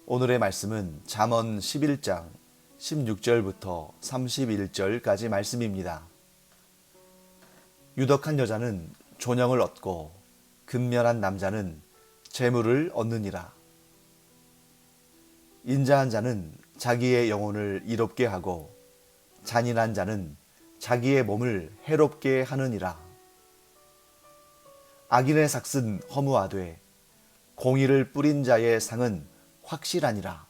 오늘의 말씀은 잠언 11장 16절부터 31절까지 말씀입니다. 유덕한 여자는 존영을 얻고 근면한 남자는 재물을 얻느니라. 인자한 자는 자기의 영혼을 이롭게 하고 잔인한 자는 자기의 몸을 해롭게 하느니라. 악인의 삭은 허무하되 공의를 뿌린 자의 상은 확실하니라.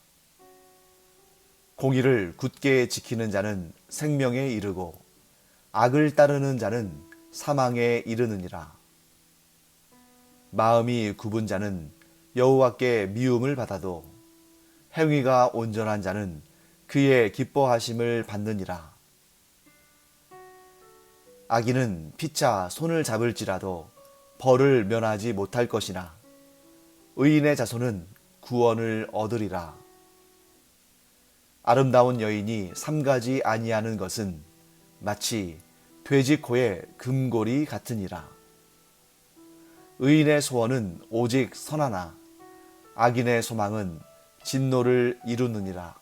공의를 굳게 지키는 자는 생명에 이르고 악을 따르는 자는 사망에 이르느니라. 마음이 굽은 자는 여호와께 미움을 받아도 행위가 온전한 자는 그의 기뻐하심을 받느니라. 악인은 피차 손을 잡을지라도 벌을 면하지 못할 것이나 의인의 자손은 구원을 얻으리라. 아름다운 여인이 삼가지 아니하는 것은 마치 돼지 코의 금고리 같으니라. 의인의 소원은 오직 선하나 악인의 소망은 진노를 이루느니라.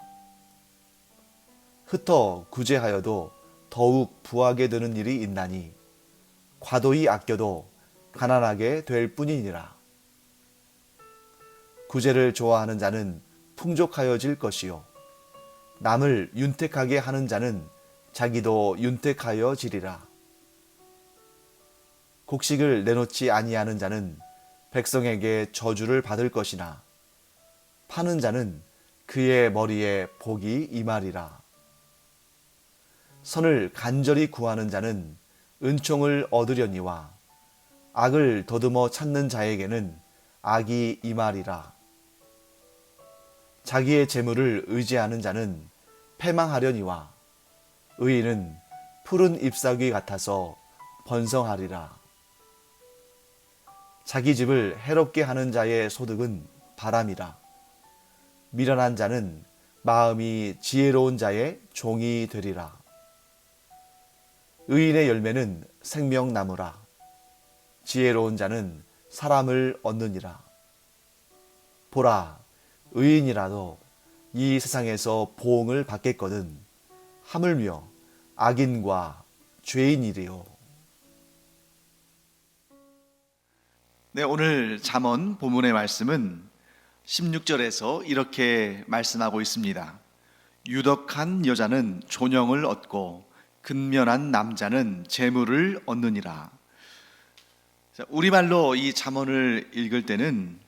흩어 구제하여도 더욱 부하게 되는 일이 있나니 과도히 아껴도 가난하게 될 뿐이니라. 구제를 좋아하는 자는 풍족하여질 것이요 남을 윤택하게 하는 자는 자기도 윤택하여지리라. 곡식을 내놓지 아니하는 자는 백성에게 저주를 받을 것이나 파는 자는 그의 머리에 복이 임하리라. 선을 간절히 구하는 자는 은총을 얻으려니와 악을 더듬어 찾는 자에게는 악이 임하리라. 자기의 재물을 의지하는 자는 패망하려니와 의인은 푸른 잎사귀 같아서 번성하리라. 자기 집을 해롭게 하는 자의 소득은 바람이라. 미련한 자는 마음이 지혜로운 자의 종이 되리라. 의인의 열매는 생명나무라. 지혜로운 자는 사람을 얻느니라. 보라, 의인이라도 이 세상에서 보응을 받겠거든 하물며 악인과 죄인이리요. 네, 오늘 잠언 본문의 말씀은 16절에서 이렇게 말씀하고 있습니다. 유덕한 여자는 존영을 얻고 근면한 남자는 재물을 얻느니라. 우리말로 이 잠언을 읽을 때는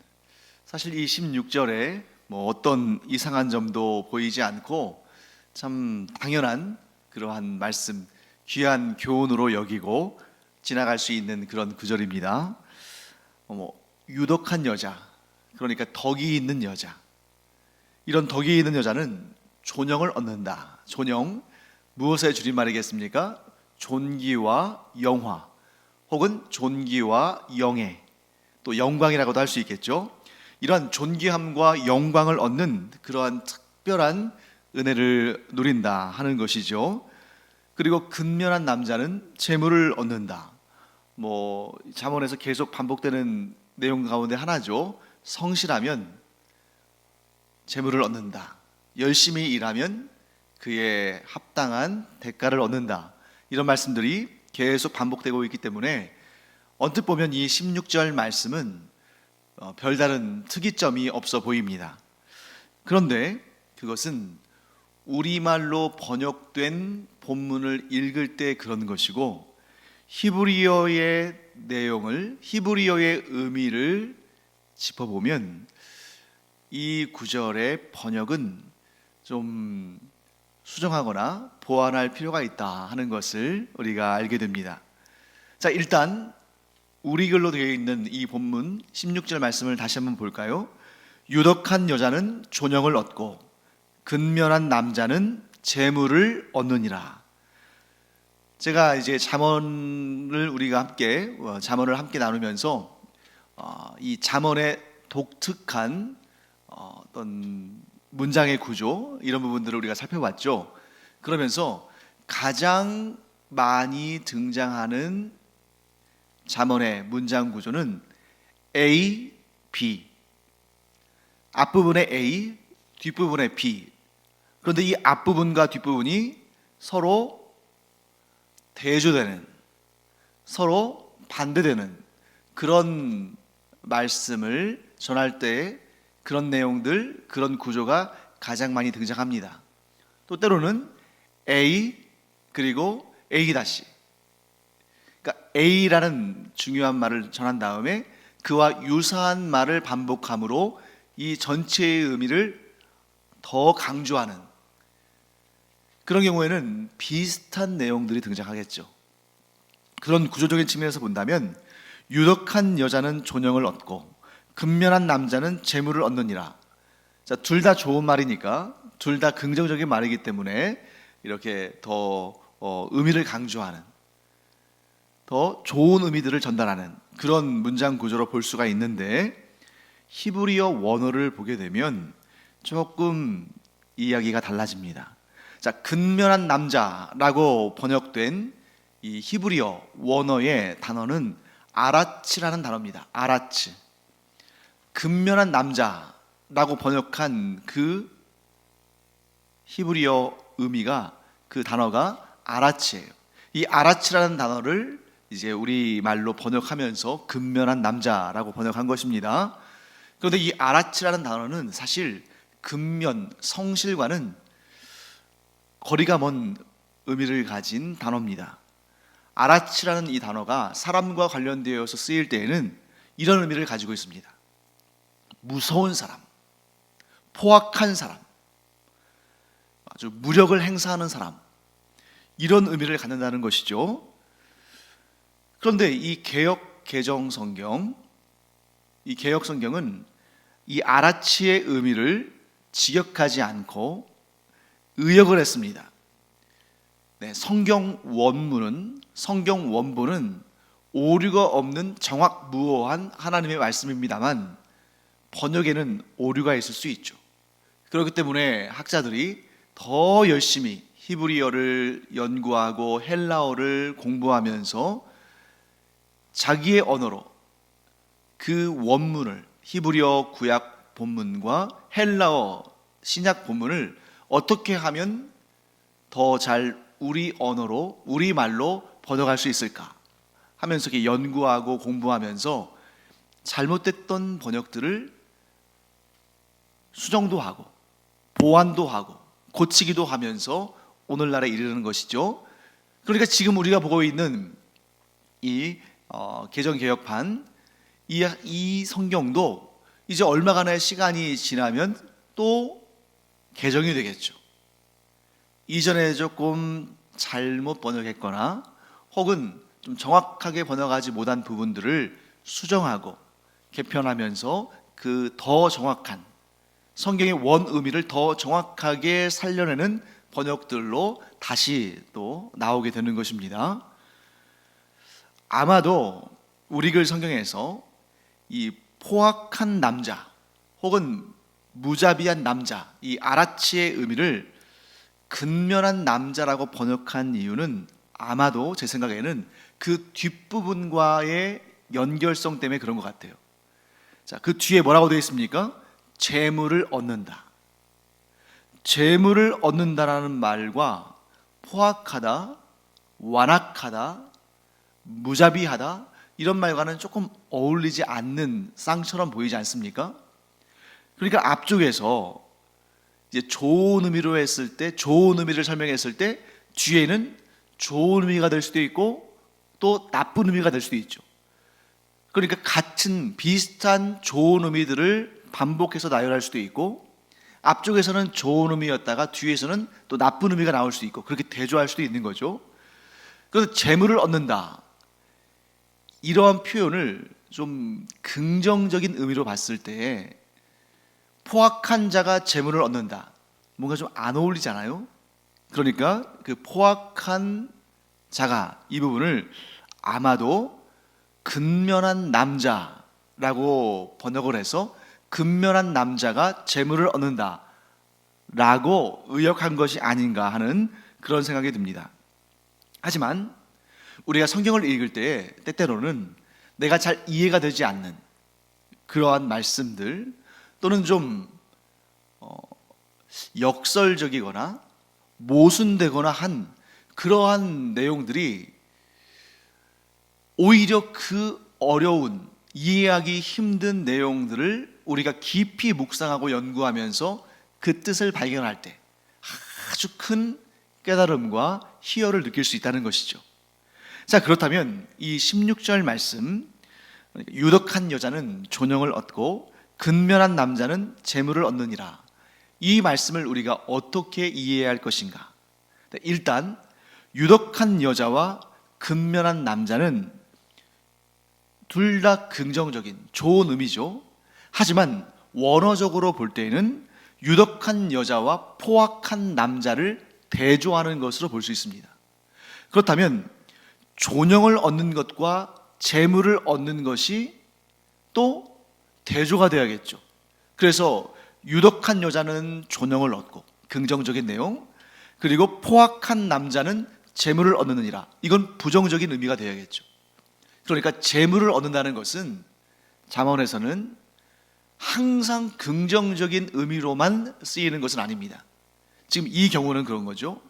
사실 이 16절에 어떤 이상한 점도 보이지 않고 참 당연한 그러한 말씀, 귀한 교훈으로 여기고 지나갈 수 있는 그런 구절입니다. 유덕한 여자, 그러니까 덕이 있는 여자. 이런 덕이 있는 여자는 존영을 얻는다. 존영, 무엇의 줄임말이겠습니까? 존귀와 영화, 혹은 존귀와 영예, 또 영광이라고도 할 수 있겠죠. 이러한 존귀함과 영광을 얻는 그러한 특별한 은혜를 누린다 하는 것이죠. 그리고 근면한 남자는 재물을 얻는다. 잠언에서 계속 반복되는 내용 가운데 하나죠. 성실하면 재물을 얻는다. 열심히 일하면 그에 합당한 대가를 얻는다. 이런 말씀들이 계속 반복되고 있기 때문에 언뜻 보면 이 16절 말씀은 별다른 특이점이 없어 보입니다. 그런데 그것은 우리말로 번역된 본문을 읽을 때 그런 것이고 히브리어의 내용을, 히브리어의 의미를 짚어보면 이 구절의 번역은 좀 수정하거나 보완할 필요가 있다 하는 것을 우리가 알게 됩니다. 자, 일단 우리 글로 되어 있는 이 본문 16절 말씀을 다시 한번 볼까요? 유덕한 여자는 존영을 얻고 근면한 남자는 재물을 얻느니라. 제가 이제 잠언을 함께 나누면서 이 잠언의 독특한 어떤 문장의 구조, 이런 부분들을 우리가 살펴봤죠. 그러면서 가장 많이 등장하는 잠언의 문장 구조는 A, B. 앞부분에 A, 뒷부분의 비. 그런데 이 앞부분과 뒷부분이 서로 대조되는, 서로 반대되는 그런 말씀을 전할 때 그런 내용들, 그런 구조가 가장 많이 등장합니다. 또 때로는 A 그리고 A 다시, 그러니까 A라는 중요한 말을 전한 다음에 그와 유사한 말을 반복함으로 이 전체의 의미를 더 강조하는 그런 경우에는 비슷한 내용들이 등장하겠죠. 그런 구조적인 측면에서 본다면 유력한 여자는 존영을 얻고 근면한 남자는 재물을 얻느니라. 자, 둘 다 좋은 말이니까, 둘 다 긍정적인 말이기 때문에 이렇게 더 의미를 강조하는, 더 좋은 의미들을 전달하는 그런 문장 구조로 볼 수가 있는데, 히브리어 원어를 보게 되면 조금 이야기가 달라집니다. 자, 근면한 남자라고 번역된 이 히브리어 원어의 단어는 아라츠라는 단어입니다. 아라츠. 근면한 남자라고 번역한 그 히브리어 의미가, 그 단어가 아라츠예요. 이 아라츠라는 단어를 이제 우리 말로 번역하면서 근면한 남자라고 번역한 것입니다. 그런데 이 아라츠라는 단어는 사실 근면, 성실과는 거리가 먼 의미를 가진 단어입니다. 아라츠라는 이 단어가 사람과 관련되어서 쓰일 때에는 이런 의미를 가지고 있습니다. 무서운 사람, 포악한 사람, 아주 무력을 행사하는 사람, 이런 의미를 갖는다는 것이죠. 그런데 이 개역 개정 성경, 이 개역 성경은 이 아라치의 의미를 직역하지 않고 의역을 했습니다. 네, 성경 원본은 오류가 없는 정확무오한 하나님의 말씀입니다만 번역에는 오류가 있을 수 있죠. 그렇기 때문에 학자들이 더 열심히 히브리어를 연구하고 헬라어를 공부하면서 자기의 언어로 그 원문을, 히브리어 구약 본문과 헬라어 신약 본문을 어떻게 하면 더 잘 우리 언어로, 우리 말로 번역할 수 있을까 하면서 이렇게 연구하고 공부하면서 잘못됐던 번역들을 수정도 하고 보완도 하고 고치기도 하면서 오늘날에 이르는 것이죠. 그러니까 지금 우리가 보고 있는 이 개정개혁판, 이 성경도 이제 얼마간의 시간이 지나면 또 개정이 되겠죠. 이전에 조금 잘못 번역했거나 혹은 좀 정확하게 번역하지 못한 부분들을 수정하고 개편하면서 그 더 정확한 성경의 원 의미를 더 정확하게 살려내는 번역들로 다시 또 나오게 되는 것입니다. 아마도 우리 글 성경에서 이 포악한 남자 혹은 무자비한 남자, 이 아라치의 의미를 근면한 남자라고 번역한 이유는 아마도 제 생각에는 그 뒷부분과의 연결성 때문에 그런 것 같아요. 자, 그 뒤에 뭐라고 되어 있습니까? 재물을 얻는다. 재물을 얻는다라는 말과 포악하다, 완악하다, 무자비하다 이런 말과는 조금 어울리지 않는 쌍처럼 보이지 않습니까? 그러니까 앞쪽에서 이제 좋은 의미로 했을 때, 좋은 의미를 설명했을 때 뒤에는 좋은 의미가 될 수도 있고 또 나쁜 의미가 될 수도 있죠. 그러니까 같은 비슷한 좋은 의미들을 반복해서 나열할 수도 있고 앞쪽에서는 좋은 의미였다가 뒤에서는 또 나쁜 의미가 나올 수도 있고 그렇게 대조할 수도 있는 거죠. 그래서 재물을 얻는다, 이러한 표현을 좀 긍정적인 의미로 봤을 때 포악한 자가 재물을 얻는다, 뭔가 좀 안 어울리잖아요. 그러니까 그 포악한 자가 이 부분을 아마도 근면한 남자라고 번역을 해서 근면한 남자가 재물을 얻는다 라고 의역한 것이 아닌가 하는 그런 생각이 듭니다. 하지만 우리가 성경을 읽을 때 때때로는 내가 잘 이해가 되지 않는 그러한 말씀들 또는 좀 역설적이거나 모순되거나 한 그러한 내용들이 오히려 그 어려운 이해하기 힘든 내용들을 우리가 깊이 묵상하고 연구하면서 그 뜻을 발견할 때 아주 큰 깨달음과 희열을 느낄 수 있다는 것이죠. 자, 그렇다면 이 16절 말씀, 유덕한 여자는 존영을 얻고 근면한 남자는 재물을 얻느니라, 이 말씀을 우리가 어떻게 이해해야 할 것인가? 일단 유덕한 여자와 근면한 남자는 둘 다 긍정적인 좋은 의미죠. 하지만 원어적으로 볼 때에는 유덕한 여자와 포악한 남자를 대조하는 것으로 볼 수 있습니다. 그렇다면 존영을 얻는 것과 재물을 얻는 것이 또 대조가 되어야겠죠. 그래서 유덕한 여자는 존영을 얻고, 긍정적인 내용, 그리고 포악한 남자는 재물을 얻느니라, 이건 부정적인 의미가 되어야겠죠. 그러니까 재물을 얻는다는 것은 잠언에서는 항상 긍정적인 의미로만 쓰이는 것은 아닙니다. 지금 이 경우는 그런 거죠.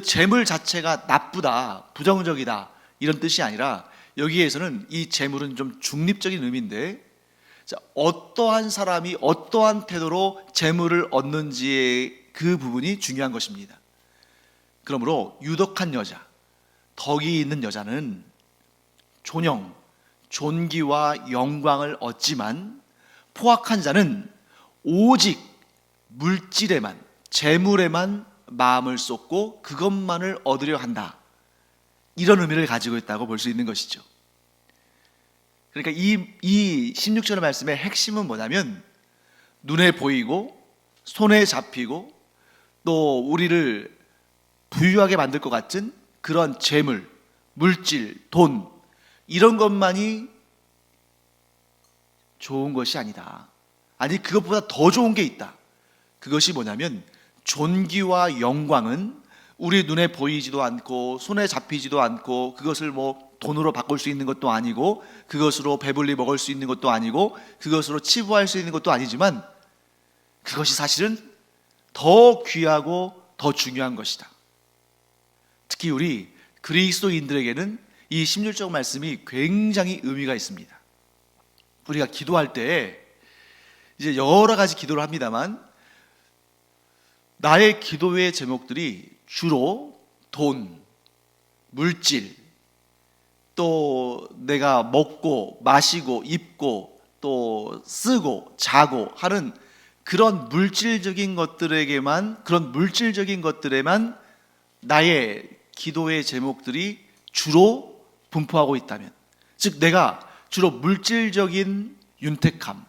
재물 자체가 나쁘다, 부정적이다, 이런 뜻이 아니라 여기에서는 이 재물은 좀 중립적인 의미인데, 어떠한 사람이 어떠한 태도로 재물을 얻는지의 그 부분이 중요한 것입니다. 그러므로 유덕한 여자, 덕이 있는 여자는 존영, 존귀와 영광을 얻지만, 포악한 자는 오직 물질에만, 재물에만 마음을 쏟고 그것만을 얻으려 한다, 이런 의미를 가지고 있다고 볼 수 있는 것이죠. 그러니까 이 16절의 말씀의 핵심은 뭐냐면, 눈에 보이고 손에 잡히고 또 우리를 부유하게 만들 것 같은 그런 재물, 물질, 돈, 이런 것만이 좋은 것이 아니다. 아니, 그것보다 더 좋은 게 있다. 그것이 뭐냐면, 존귀와 영광은 우리 눈에 보이지도 않고 손에 잡히지도 않고, 그것을 뭐 돈으로 바꿀 수 있는 것도 아니고, 그것으로 배불리 먹을 수 있는 것도 아니고, 그것으로 치부할 수 있는 것도 아니지만, 그것이 사실은 더 귀하고 더 중요한 것이다. 특히 우리 그리스도인들에게는 이 16절 말씀이 굉장히 의미가 있습니다. 우리가 기도할 때 이제 여러 가지 기도를 합니다만, 나의 기도의 제목들이 주로 돈, 물질, 또 내가 먹고 마시고 입고 또 쓰고 자고 하는 그런 물질적인 것들에게만, 그런 물질적인 것들에만 나의 기도의 제목들이 주로 분포하고 있다면, 즉 내가 주로 물질적인 윤택함,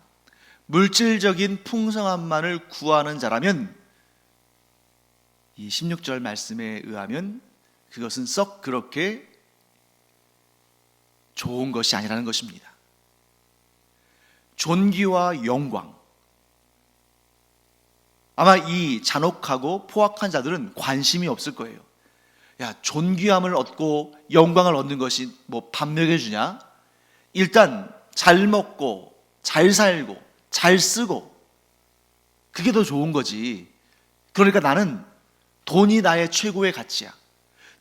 물질적인 풍성함만을 구하는 자라면, 이 16절 말씀에 의하면 그것은 썩 그렇게 좋은 것이 아니라는 것입니다. 존귀와 영광, 아마 이 잔혹하고 포악한 자들은 관심이 없을 거예요. 야, 존귀함을 얻고 영광을 얻는 것이 뭐 밥 먹여주냐? 일단 잘 먹고 잘 살고 잘 쓰고, 그게 더 좋은 거지. 그러니까 나는 돈이 나의 최고의 가치야.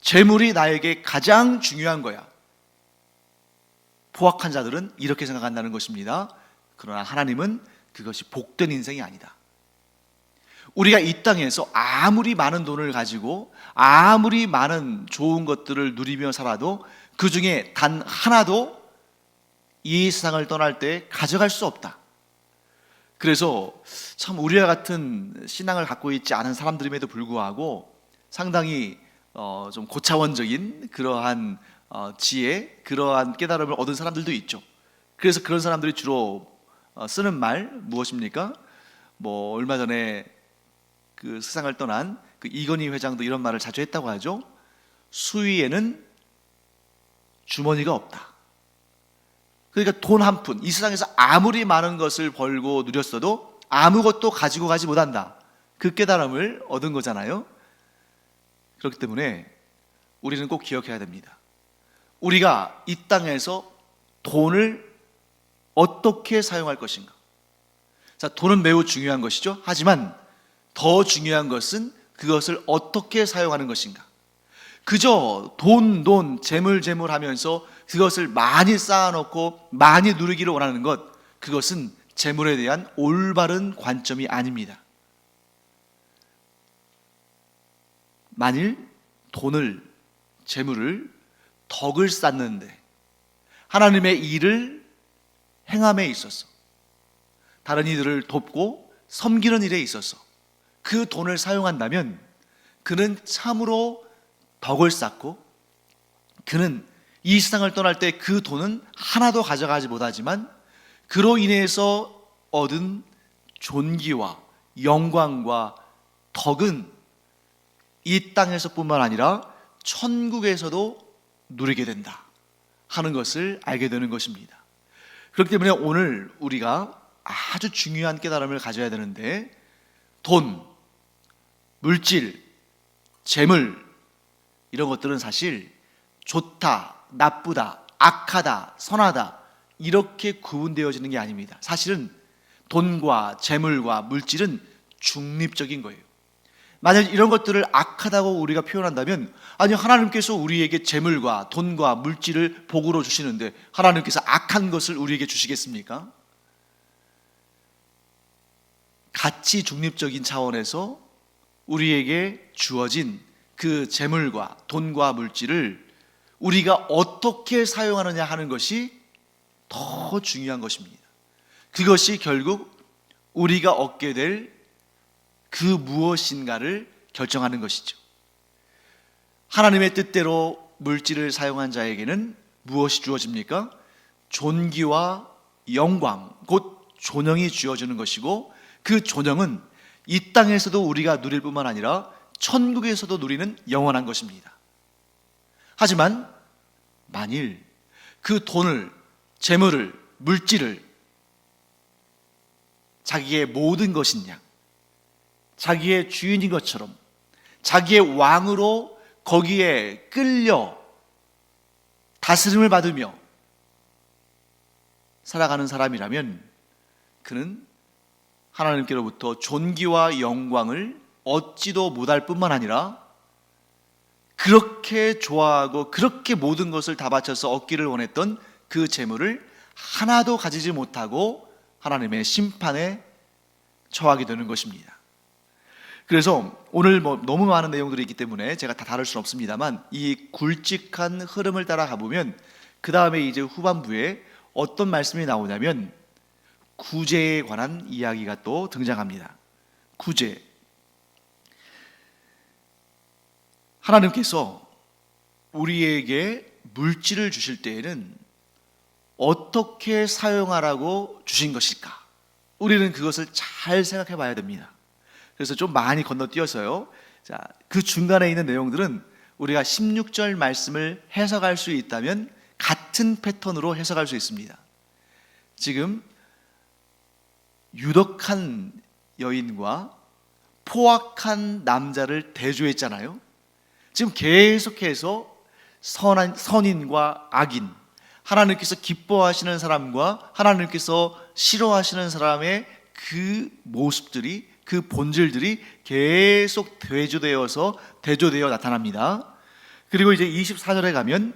재물이 나에게 가장 중요한 거야. 포악한 자들은 이렇게 생각한다는 것입니다. 그러나 하나님은 그것이 복된 인생이 아니다. 우리가 이 땅에서 아무리 많은 돈을 가지고 아무리 많은 좋은 것들을 누리며 살아도 그 중에 단 하나도 이 세상을 떠날 때 가져갈 수 없다. 그래서 참 우리와 같은 신앙을 갖고 있지 않은 사람들임에도 불구하고 상당히 좀 고차원적인 그러한 지혜, 그러한 깨달음을 얻은 사람들도 있죠. 그래서 그런 사람들이 주로 쓰는 말 무엇입니까? 뭐 얼마 전에 그 세상을 떠난 그 이건희 회장도 이런 말을 자주 했다고 하죠. 수위에는 주머니가 없다. 그러니까 돈 한 푼, 이 세상에서 아무리 많은 것을 벌고 누렸어도 아무것도 가지고 가지 못한다. 그 깨달음을 얻은 거잖아요. 그렇기 때문에 우리는 꼭 기억해야 됩니다. 우리가 이 땅에서 돈을 어떻게 사용할 것인가. 자, 돈은 매우 중요한 것이죠. 하지만 더 중요한 것은 그것을 어떻게 사용하는 것인가. 그저 돈, 재물 하면서 그것을 많이 쌓아놓고 많이 누리기를 원하는 것, 그것은 재물에 대한 올바른 관점이 아닙니다. 만일 돈을, 재물을, 덕을 쌓는데 하나님의 일을 행함에 있어서, 다른 이들을 돕고 섬기는 일에 있어서 그 돈을 사용한다면 그는 참으로 덕을 쌓고, 그는 이 세상을 떠날 때 그 돈은 하나도 가져가지 못하지만 그로 인해서 얻은 존귀와 영광과 덕은 이 땅에서뿐만 아니라 천국에서도 누리게 된다 하는 것을 알게 되는 것입니다. 그렇기 때문에 오늘 우리가 아주 중요한 깨달음을 가져야 되는데, 돈, 물질, 재물, 이런 것들은 사실 좋다, 나쁘다, 악하다, 선하다 이렇게 구분되어지는 게 아닙니다. 사실은 돈과 재물과 물질은 중립적인 거예요. 만약 이런 것들을 악하다고 우리가 표현한다면, 아니 하나님께서 우리에게 재물과 돈과 물질을 복으로 주시는데 하나님께서 악한 것을 우리에게 주시겠습니까? 가치 중립적인 차원에서 우리에게 주어진 그 재물과 돈과 물질을 우리가 어떻게 사용하느냐 하는 것이 더 중요한 것입니다. 그것이 결국 우리가 얻게 될 그 무엇인가를 결정하는 것이죠. 하나님의 뜻대로 물질을 사용한 자에게는 무엇이 주어집니까? 존귀와 영광, 곧 존영이 주어지는 것이고, 그 존영은 이 땅에서도 우리가 누릴 뿐만 아니라 천국에서도 누리는 영원한 것입니다. 하지만 만일 그 돈을, 재물을, 물질을 자기의 모든 것인 양, 자기의 주인인 것처럼 자기의 왕으로 거기에 끌려 다스림을 받으며 살아가는 사람이라면 그는 하나님께로부터 존귀와 영광을 얻지도 못할 뿐만 아니라 그렇게 좋아하고 그렇게 모든 것을 다 바쳐서 얻기를 원했던 그 재물을 하나도 가지지 못하고 하나님의 심판에 처하게 되는 것입니다. 그래서 오늘 너무 많은 내용들이 있기 때문에 제가 다 다룰 수는 없습니다만, 이 굵직한 흐름을 따라 가보면 그 다음에 이제 후반부에 어떤 말씀이 나오냐면 구제에 관한 이야기가 또 등장합니다. 구제. 하나님께서 우리에게 물질을 주실 때에는 어떻게 사용하라고 주신 것일까? 우리는 그것을 잘 생각해 봐야 됩니다. 그래서 좀 많이 건너뛰어서요. 자, 그 중간에 있는 내용들은 우리가 16절 말씀을 해석할 수 있다면 같은 패턴으로 해석할 수 있습니다. 지금 유덕한 여인과 포악한 남자를 대조했잖아요. 지금 계속해서 선인과 악인, 하나님께서 기뻐하시는 사람과 하나님께서 싫어하시는 사람의 그 모습들이, 그 본질들이 계속 대조되어 나타납니다. 그리고 이제 24절에 가면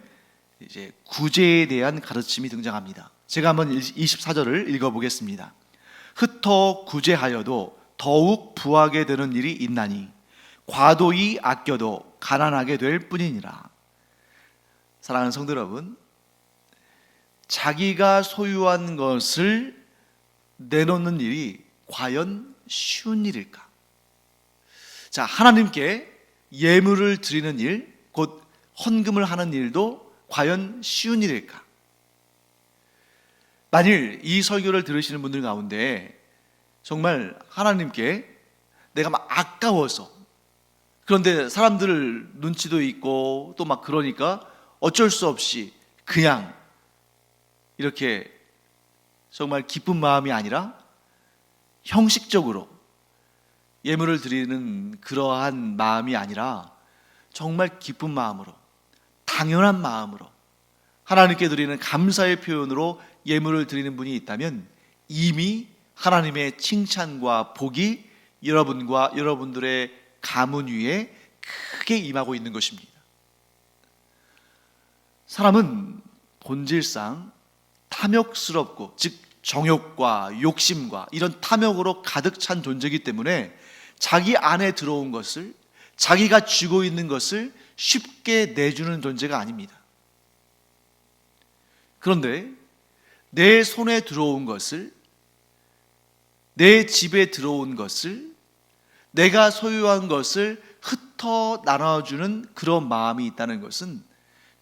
이제 구제에 대한 가르침이 등장합니다. 제가 한번 24절을 읽어보겠습니다. 흩어 구제하여도 더욱 부하게 되는 일이 있나니 과도히 아껴도 가난하게 될 뿐이니라. 사랑하는 성도 여러분, 자기가 소유한 것을 내놓는 일이 과연 쉬운 일일까? 자, 하나님께 예물을 드리는 일, 곧 헌금을 하는 일도 과연 쉬운 일일까? 만일 이 설교를 들으시는 분들 가운데 정말 하나님께 내가 막 아까워서, 그런데 사람들 눈치도 있고 또 막 그러니까 어쩔 수 없이 그냥 이렇게 정말 기쁜 마음이 아니라 형식적으로 예물을 드리는 그러한 마음이 아니라 정말 기쁜 마음으로, 당연한 마음으로 하나님께 드리는 감사의 표현으로 예물을 드리는 분이 있다면 이미 하나님의 칭찬과 복이 여러분과 여러분들의 가문 위에 크게 임하고 있는 것입니다. 사람은 본질상 탐욕스럽고, 즉 정욕과 욕심과 이런 탐욕으로 가득 찬 존재이기 때문에 자기 안에 들어온 것을, 자기가 쥐고 있는 것을 쉽게 내주는 존재가 아닙니다. 그런데 내 손에 들어온 것을, 내 집에 들어온 것을, 내가 소유한 것을 흩어 나눠주는 그런 마음이 있다는 것은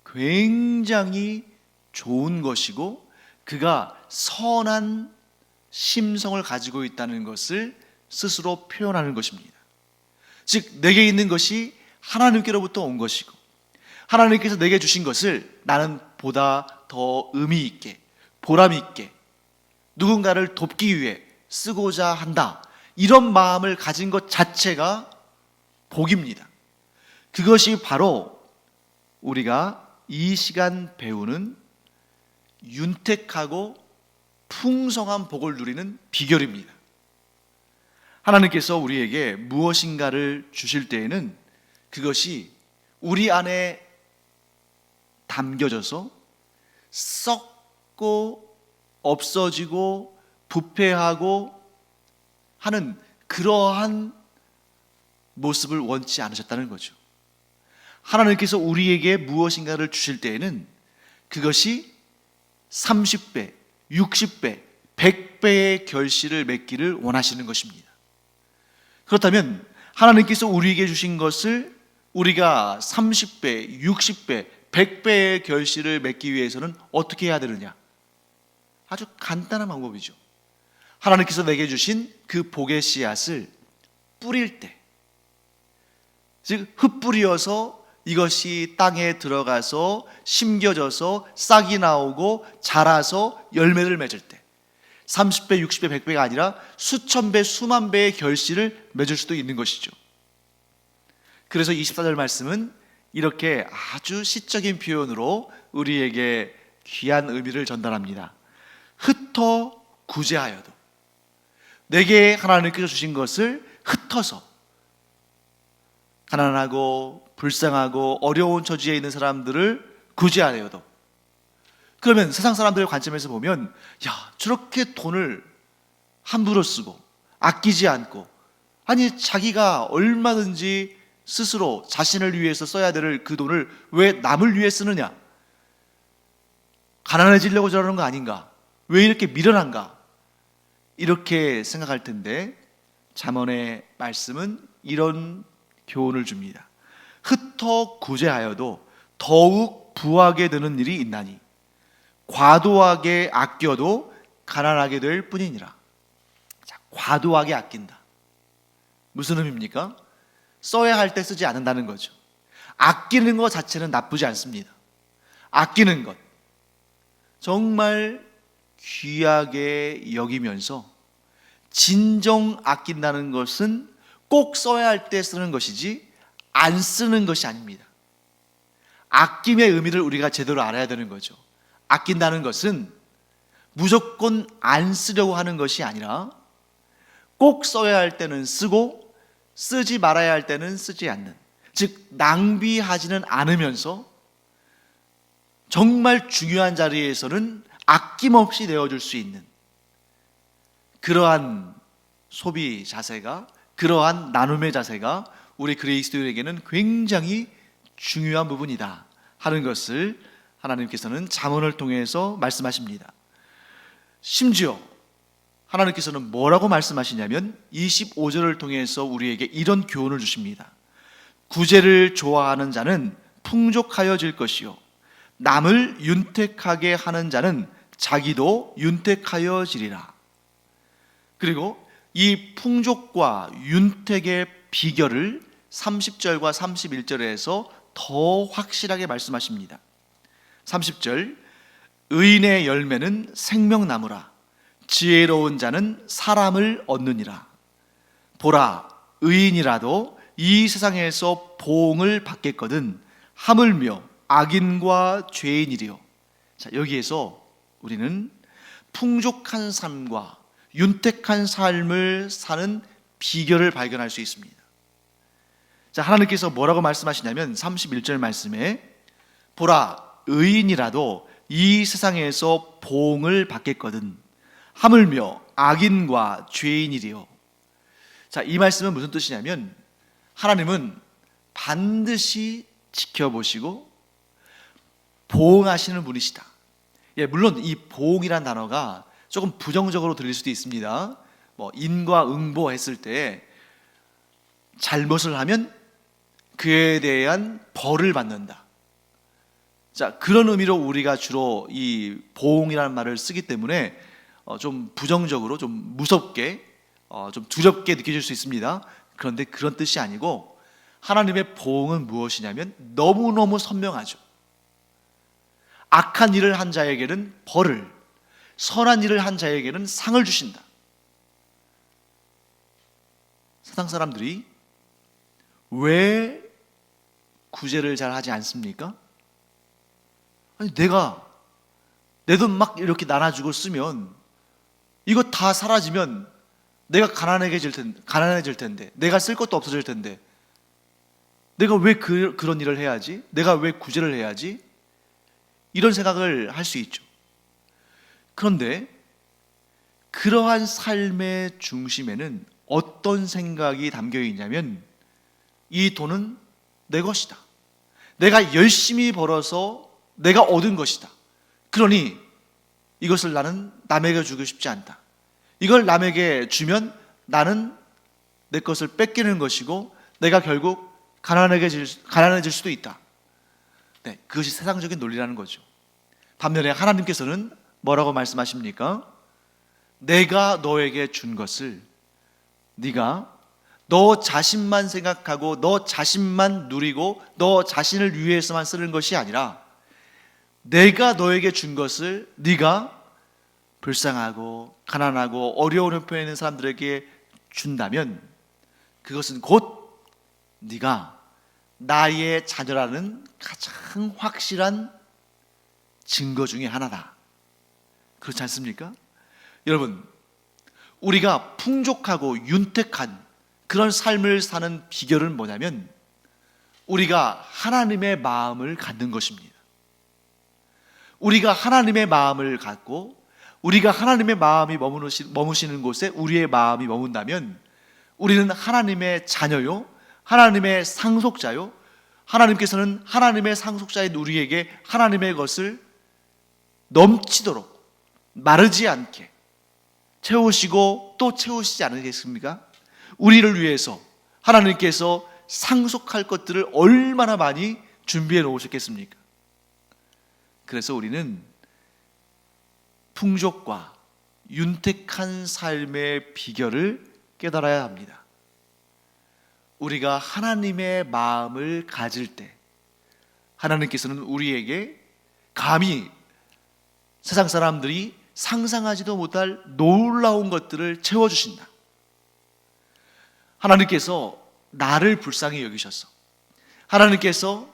굉장히 좋은 것이고, 그가 선한 심성을 가지고 있다는 것을 스스로 표현하는 것입니다. 즉, 내게 있는 것이 하나님께로부터 온 것이고, 하나님께서 내게 주신 것을 나는 보다 더 의미 있게, 보람 있게 누군가를 돕기 위해 쓰고자 한다, 이런 마음을 가진 것 자체가 복입니다. 그것이 바로 우리가 이 시간 배우는 윤택하고 풍성한 복을 누리는 비결입니다. 하나님께서 우리에게 무엇인가를 주실 때에는 그것이 우리 안에 담겨져서 썩고 없어지고 부패하고 하는 그러한 모습을 원치 않으셨다는 거죠. 하나님께서 우리에게 무엇인가를 주실 때에는 그것이 30배, 60배, 100배의 결실을 맺기를 원하시는 것입니다. 그렇다면 하나님께서 우리에게 주신 것을 우리가 30배, 60배, 100배의 결실을 맺기 위해서는 어떻게 해야 되느냐? 아주 간단한 방법이죠. 하나님께서 내게 주신 그 복의 씨앗을 뿌릴 때, 즉 흩뿌려서 이것이 땅에 들어가서 심겨져서 싹이 나오고 자라서 열매를 맺을 때 30배, 60배, 100배가 아니라 수천 배, 수만 배의 결실을 맺을 수도 있는 것이죠. 그래서 24절 말씀은 이렇게 아주 시적인 표현으로 우리에게 귀한 의미를 전달합니다. 흩어 구제하여도, 내게 하나님께서 주신 것을 흩어서 가난하고 불쌍하고 어려운 처지에 있는 사람들을 구제하여도, 그러면 세상 사람들의 관점에서 보면, 야, 저렇게 돈을 함부로 쓰고 아끼지 않고, 아니 자기가 얼마든지 스스로 자신을 위해서 써야 될 그 돈을 왜 남을 위해 쓰느냐? 가난해지려고 저러는 거 아닌가? 왜 이렇게 미련한가? 이렇게 생각할 텐데 잠언의 말씀은 이런 교훈을 줍니다. 흩어 구제하여도 더욱 부하게 되는 일이 있나니 과도하게 아껴도 가난하게 될 뿐이니라. 자, 과도하게 아낀다. 무슨 의미입니까? 써야 할 때 쓰지 않는다는 거죠. 아끼는 것 자체는 나쁘지 않습니다. 아끼는 것 정말 귀하게 여기면서 진정 아낀다는 것은 꼭 써야 할 때 쓰는 것이지 안 쓰는 것이 아닙니다. 아낌의 의미를 우리가 제대로 알아야 되는 거죠. 아낀다는 것은 무조건 안 쓰려고 하는 것이 아니라 꼭 써야 할 때는 쓰고 쓰지 말아야 할 때는 쓰지 않는, 즉 낭비하지는 않으면서 정말 중요한 자리에서는 아낌없이 내어줄 수 있는 그러한 소비 자세가, 그러한 나눔의 자세가 우리 그리스도인에게는 굉장히 중요한 부분이다 하는 것을 하나님께서는 잠언을 통해서 말씀하십니다. 심지어 하나님께서는 뭐라고 말씀하시냐면 25절을 통해서 우리에게 이런 교훈을 주십니다. 구제를 좋아하는 자는 풍족하여질 것이요 남을 윤택하게 하는 자는 자기도 윤택하여지리라. 그리고 이 풍족과 윤택의 비결을 30절과 31절에서 더 확실하게 말씀하십니다. 30절, 의인의 열매는 생명나무라. 지혜로운 자는 사람을 얻느니라. 보라, 의인이라도 이 세상에서 보응을 받겠거든 하물며 악인과 죄인이리요. 자, 여기에서 우리는 풍족한 삶과 윤택한 삶을 사는 비결을 발견할 수 있습니다. 자, 하나님께서 뭐라고 말씀하시냐면 31절 말씀에 보라, 의인이라도 이 세상에서 보응을 받겠거든 하물며 악인과 죄인이리요. 자, 이 말씀은 무슨 뜻이냐면 하나님은 반드시 지켜보시고 보응하시는 분이시다. 예, 물론 이 보응이란 단어가 조금 부정적으로 들릴 수도 있습니다. 인과응보 했을 때 잘못을 하면 그에 대한 벌을 받는다. 자, 그런 의미로 우리가 주로 이 보응이라는 말을 쓰기 때문에 좀 부정적으로, 좀 무섭게, 좀 두렵게 느껴질 수 있습니다. 그런데 그런 뜻이 아니고 하나님의 보응은 무엇이냐면 너무너무 선명하죠. 악한 일을 한 자에게는 벌을, 선한 일을 한 자에게는 상을 주신다. 세상 사람들이 왜 구제를 잘 하지 않습니까? 아니, 내 돈 막 이렇게 나눠주고 쓰면 이거 다 사라지면 내가 가난해질 텐데, 내가 쓸 것도 없어질 텐데, 내가 왜 그런 일을 해야지? 내가 왜 구제를 해야지? 이런 생각을 할 수 있죠. 그런데 그러한 삶의 중심에는 어떤 생각이 담겨 있냐면 이 돈은 내 것이다. 내가 열심히 벌어서 내가 얻은 것이다. 그러니 이것을 나는 남에게 주고 싶지 않다. 이걸 남에게 주면 나는 내 것을 뺏기는 것이고 내가 결국 가난해질 수도 있다. 네, 그것이 세상적인 논리라는 거죠. 반면에 하나님께서는 뭐라고 말씀하십니까? 내가 너에게 준 것을 네가 너 자신만 생각하고 너 자신만 누리고 너 자신을 위해서만 쓰는 것이 아니라 내가 너에게 준 것을 네가 불쌍하고 가난하고 어려운 형편에 있는 사람들에게 준다면 그것은 곧 네가 나의 자녀라는 가장 확실한 증거 중에 하나다. 그렇지 않습니까? 여러분, 우리가 풍족하고 윤택한 그런 삶을 사는 비결은 뭐냐면 우리가 하나님의 마음을 갖는 것입니다. 우리가 하나님의 마음을 갖고 우리가 하나님의 마음이 머무시는 곳에 우리의 마음이 머문다면 우리는 하나님의 자녀요, 하나님의 상속자요, 하나님께서는 하나님의 상속자인 우리에게 하나님의 것을 넘치도록 마르지 않게 채우시고 또 채우시지 않으겠습니까? 우리를 위해서 하나님께서 상속할 것들을 얼마나 많이 준비해 놓으셨겠습니까? 그래서 우리는 풍족과 윤택한 삶의 비결을 깨달아야 합니다. 우리가 하나님의 마음을 가질 때 하나님께서는 우리에게 감히 세상 사람들이 상상하지도 못할 놀라운 것들을 채워주신다. 하나님께서 나를 불쌍히 여기셔서 하나님께서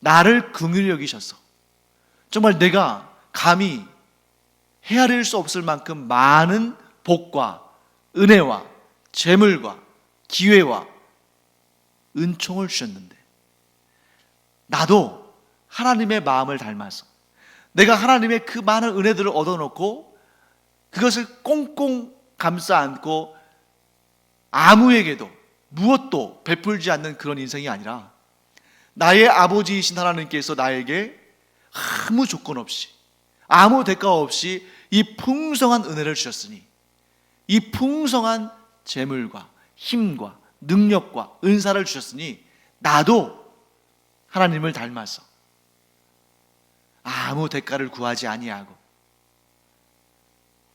나를 긍휼히 여기셔서 정말 내가 감히 헤아릴 수 없을 만큼 많은 복과 은혜와 재물과 기회와 은총을 주셨는데 나도 하나님의 마음을 닮아서 내가 하나님의 그 많은 은혜들을 얻어놓고 그것을 꽁꽁 감싸 안고 아무에게도 무엇도 베풀지 않는 그런 인생이 아니라 나의 아버지이신 하나님께서 나에게 아무 조건 없이 아무 대가 없이 이 풍성한 은혜를 주셨으니 이 풍성한 재물과 힘과 능력과 은사를 주셨으니 나도 하나님을 닮아서 아무 대가를 구하지 아니하고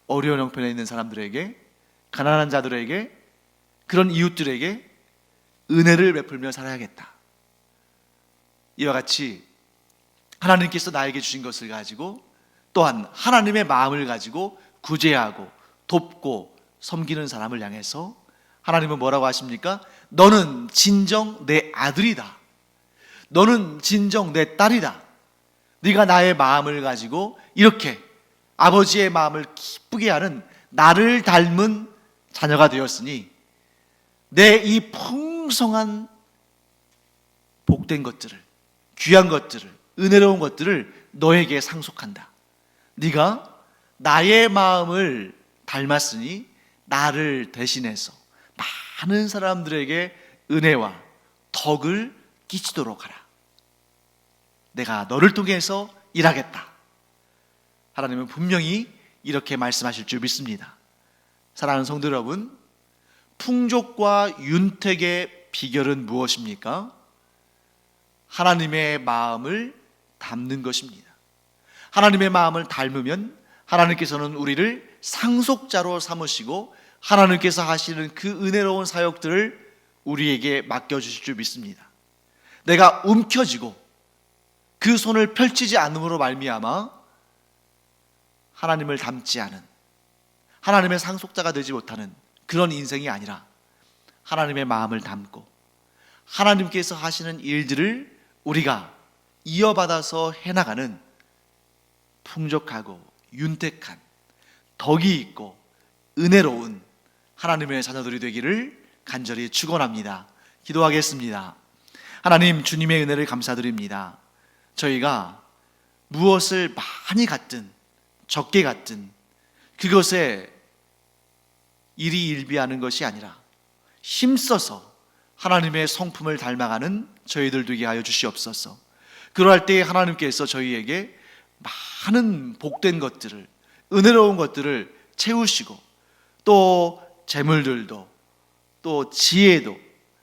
어려운 형편에 있는 사람들에게 가난한 자들에게 그런 이웃들에게 은혜를 베풀며 살아야겠다. 이와 같이 하나님께서 나에게 주신 것을 가지고 또한 하나님의 마음을 가지고 구제하고 돕고 섬기는 사람을 향해서 하나님은 뭐라고 하십니까? 너는 진정 내 아들이다. 너는 진정 내 딸이다. 네가 나의 마음을 가지고 이렇게 아버지의 마음을 기쁘게 하는 나를 닮은 자녀가 되었으니 내 이 풍성한 복된 것들을, 귀한 것들을, 은혜로운 것들을 너에게 상속한다. 네가 나의 마음을 닮았으니 나를 대신해서 많은 사람들에게 은혜와 덕을 끼치도록 하라. 내가 너를 통해서 일하겠다. 하나님은 분명히 이렇게 말씀하실 줄 믿습니다. 사랑하는 성도 여러분, 풍족과 윤택의 비결은 무엇입니까? 하나님의 마음을 닮는 것입니다. 하나님의 마음을 닮으면 하나님께서는 우리를 상속자로 삼으시고 하나님께서 하시는 그 은혜로운 사역들을 우리에게 맡겨주실 줄 믿습니다. 내가 움켜쥐고 그 손을 펼치지 않음으로 말미암아 하나님을 닮지 않은, 하나님의 상속자가 되지 못하는 그런 인생이 아니라 하나님의 마음을 담고 하나님께서 하시는 일들을 우리가 이어받아서 해나가는 풍족하고 윤택한, 덕이 있고 은혜로운 하나님의 자녀들이 되기를 간절히 축원합니다. 기도하겠습니다. 하나님, 주님의 은혜를 감사드립니다. 저희가 무엇을 많이 갖든 적게 갖든 그것에 일희일비하는 것이 아니라 힘써서 하나님의 성품을 닮아가는 저희들 되게 하여 주시옵소서. 그러할 때에 하나님께서 저희에게 많은 복된 것들을, 은혜로운 것들을 채우시고 또 재물들도 또 지혜도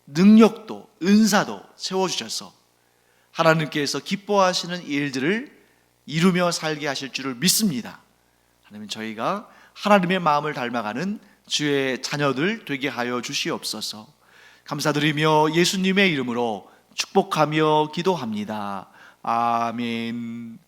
능력도 은사도 채워주셔서 하나님께서 기뻐하시는 일들을 이루며 살게 하실 줄을 믿습니다. 하나님, 저희가 하나님의 마음을 닮아가는 주의 자녀들 되게 하여 주시옵소서. 감사드리며 예수님의 이름으로 축복하며 기도합니다. 아멘.